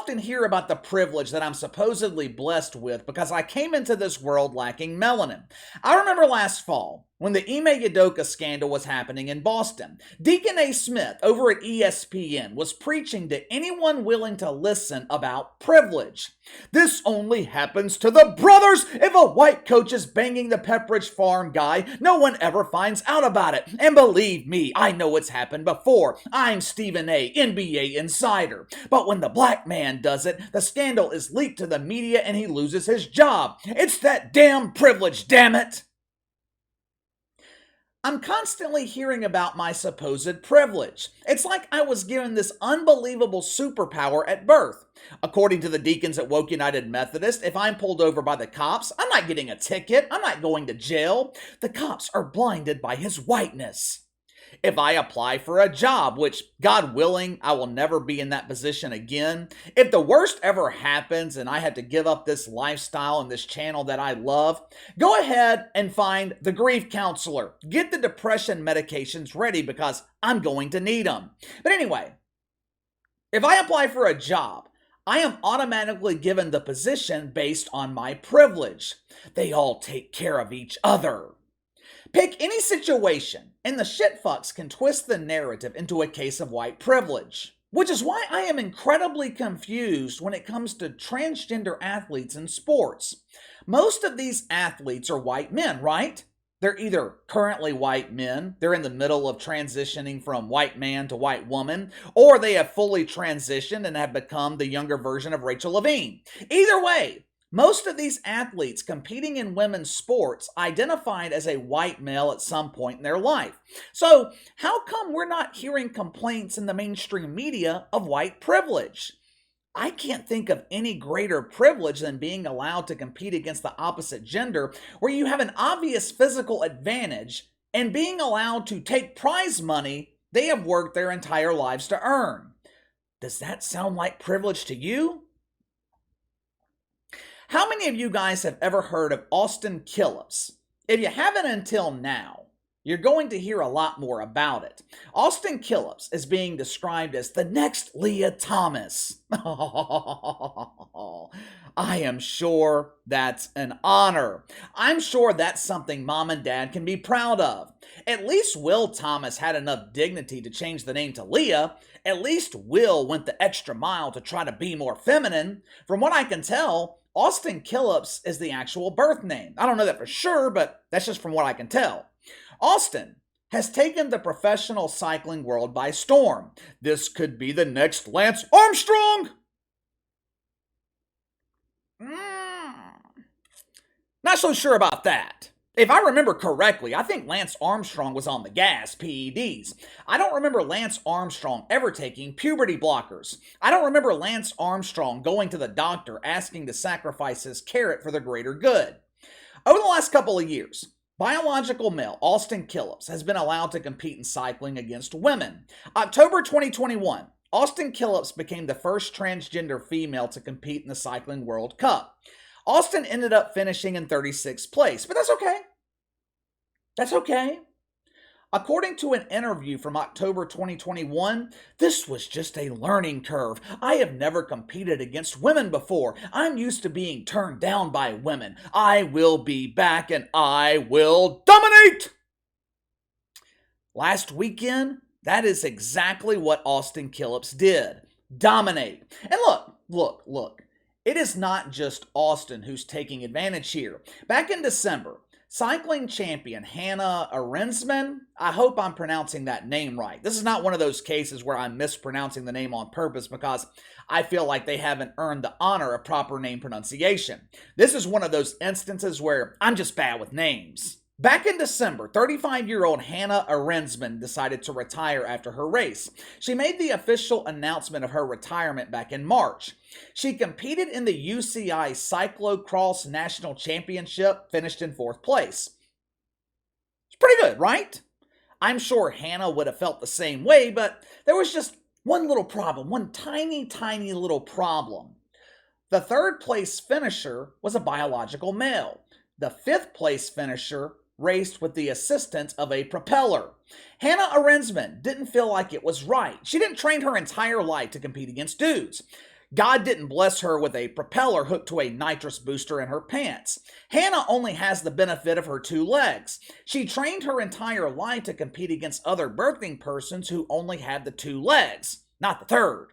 often hear about the privilege that I'm supposedly blessed with because I came into this world lacking melanin. I remember last fall when the Ime Udoka scandal was happening in Boston. Deacon A. Smith over at ESPN was preaching to anyone willing to listen about privilege. This only happens to the brothers. If a white coach is banging the Pepperidge Farm guy, no one ever finds out about it. And believe me, I know it's happened before. I'm Stephen A., NBA insider. But when the black man does it, the scandal is leaked to the media and he loses his job. It's that damn privilege, damn it! I'm constantly hearing about my supposed privilege. It's like I was given this unbelievable superpower at birth. According to the deacons at Woke United Methodist, if I'm pulled over by the cops, I'm not getting a ticket. I'm not going to jail. The cops are blinded by his whiteness. If I apply for a job, which, God willing, I will never be in that position again, if the worst ever happens and I had to give up this lifestyle and this channel that I love, go ahead and find the grief counselor. Get the depression medications ready because I'm going to need them. But anyway, if I apply for a job, I am automatically given the position based on my privilege. They all take care of each other. Pick any situation, and the shitfucks can twist the narrative into a case of white privilege. Which is why I am incredibly confused when it comes to transgender athletes in sports. Most of these athletes are white men, right? They're either currently white men, they're in the middle of transitioning from white man to white woman, or they have fully transitioned and have become the younger version of Rachel Levine. Either way, most of these athletes competing in women's sports identified as a white male at some point in their life. So, how come we're not hearing complaints in the mainstream media of white privilege? I can't think of any greater privilege than being allowed to compete against the opposite gender, where you have an obvious physical advantage, and being allowed to take prize money they have worked their entire lives to earn. Does that sound like privilege to you? How many of you guys have ever heard of Austin Killips? If you haven't until now, you're going to hear a lot more about it. Austin Killips is being described as the next Lia Thomas. I am sure that's an honor. I'm sure that's something mom and dad can be proud of. At least Will Thomas had enough dignity to change the name to Lia. At least Will went the extra mile to try to be more feminine. From what I can tell, Austin Killips is the actual birth name. I don't know that for sure, but that's just from what I can tell. Austin has taken the professional cycling world by storm. This could be the next Lance Armstrong. Not so sure about that. If I remember correctly, I think Lance Armstrong was on the gas, PEDs. I don't remember Lance Armstrong ever taking puberty blockers. I don't remember Lance Armstrong going to the doctor asking to sacrifice his carrot for the greater good. Over the last couple of years, biological male Austin Killips has been allowed to compete in cycling against women. October 2021, Austin Killips became the first transgender female to compete in the Cycling World Cup. Austin ended up finishing in 36th place, but that's okay. That's okay. According to an interview from October 2021, this was just a learning curve. I have never competed against women before. I'm used to being turned down by women. I will be back and I will dominate! Last weekend, that is exactly what Austin Killips did. Dominate. And look. It is not just Austin who's taking advantage here. Back in December, cycling champion Hannah Arensman, I hope I'm pronouncing that name right. This is not one of those cases where I'm mispronouncing the name on purpose because I feel like they haven't earned the honor of proper name pronunciation. This is one of those instances where I'm just bad with names. Back in December, 35-year-old Hannah Arensman decided to retire after her race. She made the official announcement of her retirement back in March. She competed in the UCI Cyclocross National Championship, finished in 4th place. It's pretty good, right? I'm sure Hannah would have felt the same way, but there was just one little problem, one tiny little problem. The 3rd place finisher was a biological male. The 5th place finisher raced with the assistance of a propeller. Hannah Arensman didn't feel like it was right. She didn't train her entire life to compete against dudes. God didn't bless her with a propeller hooked to a nitrous booster in her pants. Hannah only has the benefit of her 2 legs. She trained her entire life to compete against other birthing persons who only had the 2 legs, not the third.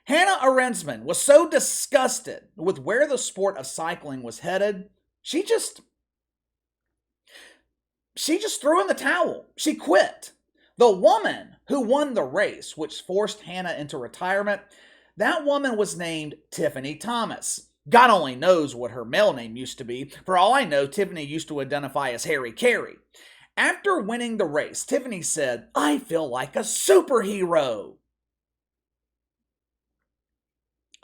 Hannah Arensman was so disgusted with where the sport of cycling was headed, she just threw in the towel. She quit. The woman who won the race, which forced Hannah into retirement, that woman was named Tiffany Thomas. God only knows what her male name used to be. For all I know, Tiffany used to identify as Harry Carey. After winning the race, Tiffany said, "I feel like a superhero."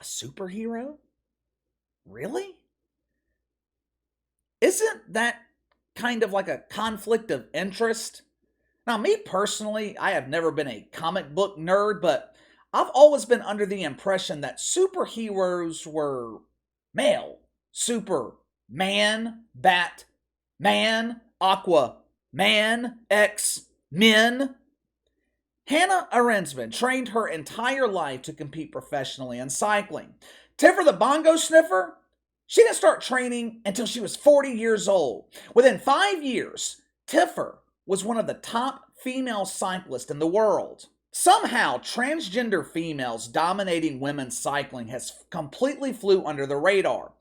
A superhero? Really? Isn't that kind of like a conflict of interest? Now, me personally, I have never been a comic book nerd, but I've always been under the impression that superheroes were male. Superman, Batman, Aquaman, X-Men. Hannah Arensman trained her entire life to compete professionally in cycling. Tiffer the Bongo Sniffer, she didn't start training until she was 40 years old. Within 5 years, Tiffer was one of the top female cyclists in the world. Somehow, transgender females dominating women's cycling has completely flew under the radar.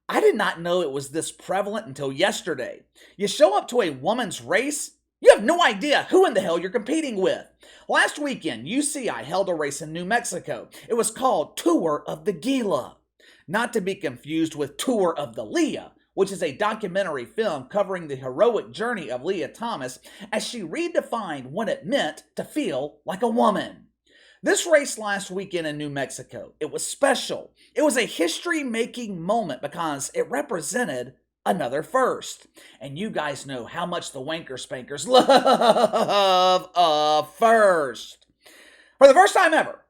I did not know it was this prevalent until yesterday. You show up to a woman's race, you have no idea who in the hell you're competing with. Last weekend, UCI held a race in New Mexico. It was called Tour of the Gila. Not to be confused with Tour of the Lia, which is a documentary film covering the heroic journey of Lia Thomas as she redefined what it meant to feel like a woman. This race last weekend in New Mexico, it was special. It was a history-making moment because it represented another first. And you guys know how much the Wanker Spankers love a first. For the first time ever,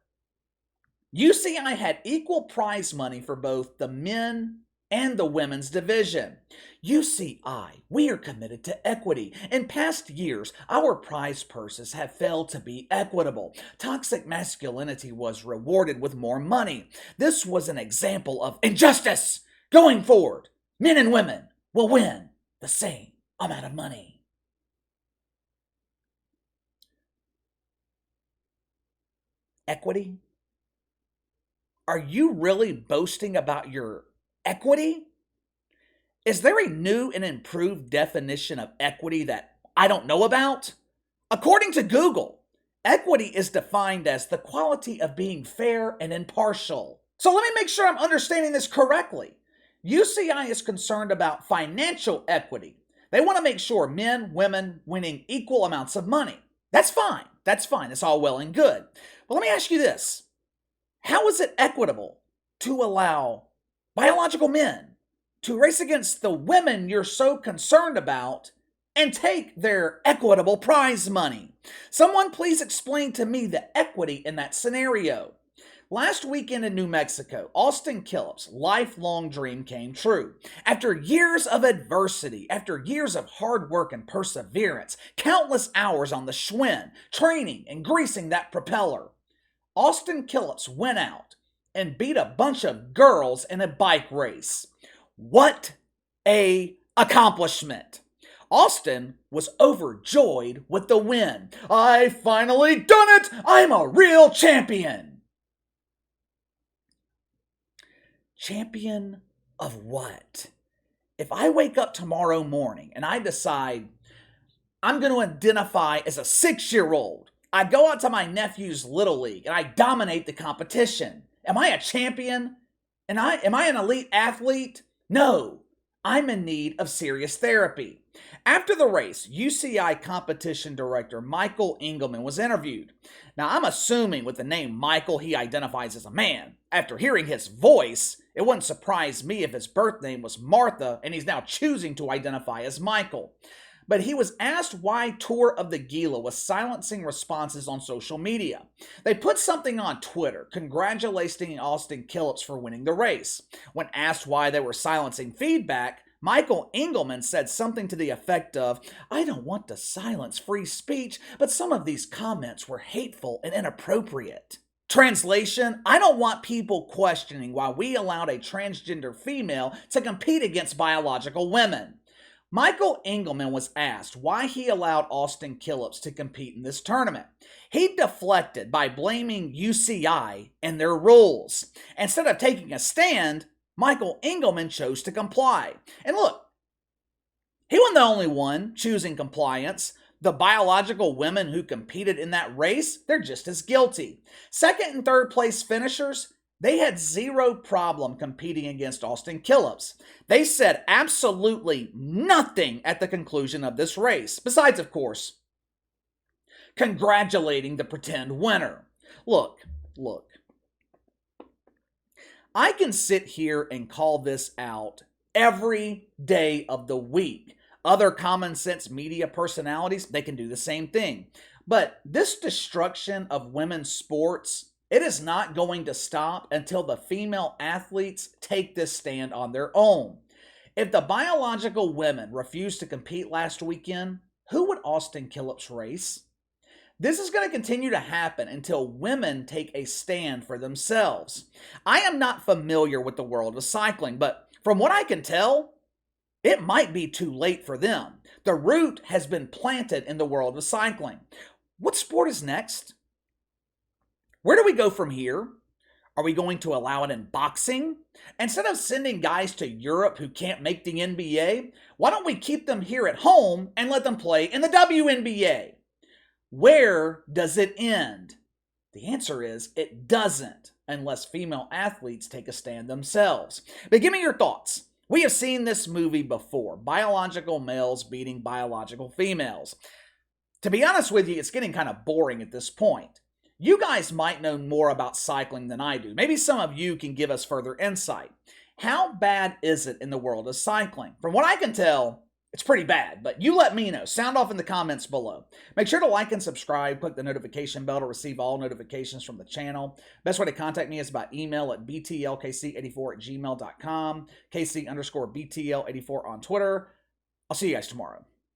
UCI had equal prize money for both the men and the women's division. UCI, we are committed to equity. In past years, our prize purses have failed to be equitable. Toxic masculinity was rewarded with more money. This was an example of injustice. Going forward, men and women will win the same amount of money. Equity? Are you really boasting about your equity? Is there a new and improved definition of equity that I don't know about? According to Google, equity is defined as the quality of being fair and impartial. So let me make sure I'm understanding this correctly. UCI is concerned about financial equity. They want to make sure men, women winning equal amounts of money. That's fine. It's all well and good. But let me ask you this. How is it equitable to allow biological men to race against the women you're so concerned about and take their equitable prize money? Someone please explain to me the equity in that scenario. Last weekend in New Mexico, Austin Killips' lifelong dream came true. After years of adversity, after years of hard work and perseverance, countless hours on the Schwinn, training and greasing that propeller, Austin Killips went out and beat a bunch of girls in a bike race. What a accomplishment! Austin was overjoyed with the win. I finally done it! I'm a real champion! Champion of what? If I wake up tomorrow morning and I decide I'm going to identify as a 6-year-old, I go out to my nephew's Little League and I dominate the competition. Am I a champion? Am I an elite athlete? No, I'm in need of serious therapy. After the race, UCI competition director Michael Engelman was interviewed. Now, I'm assuming with the name Michael, he identifies as a man. After hearing his voice, it wouldn't surprise me if his birth name was Martha and he's now choosing to identify as Michael. But he was asked why Tour of the Gila was silencing responses on social media. They put something on Twitter congratulating Austin Killips for winning the race. When asked why they were silencing feedback, Michael Engelman said something to the effect of, I don't want to silence free speech, but some of these comments were hateful and inappropriate. Translation, I don't want people questioning why we allowed a transgender female to compete against biological women. Michael Engelman was asked why he allowed Austin Killips to compete in this tournament. He deflected by blaming UCI and their rules. Instead of taking a stand, Michael Engelman chose to comply. And look, he wasn't the only one choosing compliance. The biological women who competed in that race, they're just as guilty. Second and third place finishers, they had zero problem competing against Austin Killips. They said absolutely nothing at the conclusion of this race, besides, of course, congratulating the pretend winner. Look. I can sit here and call this out every day of the week. Other common sense media personalities, they can do the same thing. But this destruction of women's sports, it is not going to stop until the female athletes take this stand on their own. If the biological women refused to compete last weekend, who would Austin Killips race? This is going to continue to happen until women take a stand for themselves. I am not familiar with the world of cycling, but from what I can tell, it might be too late for them. The root has been planted in the world of cycling. What sport is next? Where do we go from here? Are we going to allow it in boxing? Instead of sending guys to Europe who can't make the NBA, why don't we keep them here at home and let them play in the WNBA? Where does it end? The answer is it doesn't, unless female athletes take a stand themselves. But give me your thoughts. We have seen this movie before, biological males beating biological females. To be honest with you, it's getting kind of boring at this point. You guys might know more about cycling than I do. Maybe some of you can give us further insight. How bad is it in the world of cycling? From what I can tell, it's pretty bad, but you let me know. Sound off in the comments below. Make sure to like and subscribe. Click the notification bell to receive all notifications from the channel. Best way to contact me is by email at btlkc84@gmail.com, KC_BTL84 on Twitter. I'll see you guys tomorrow.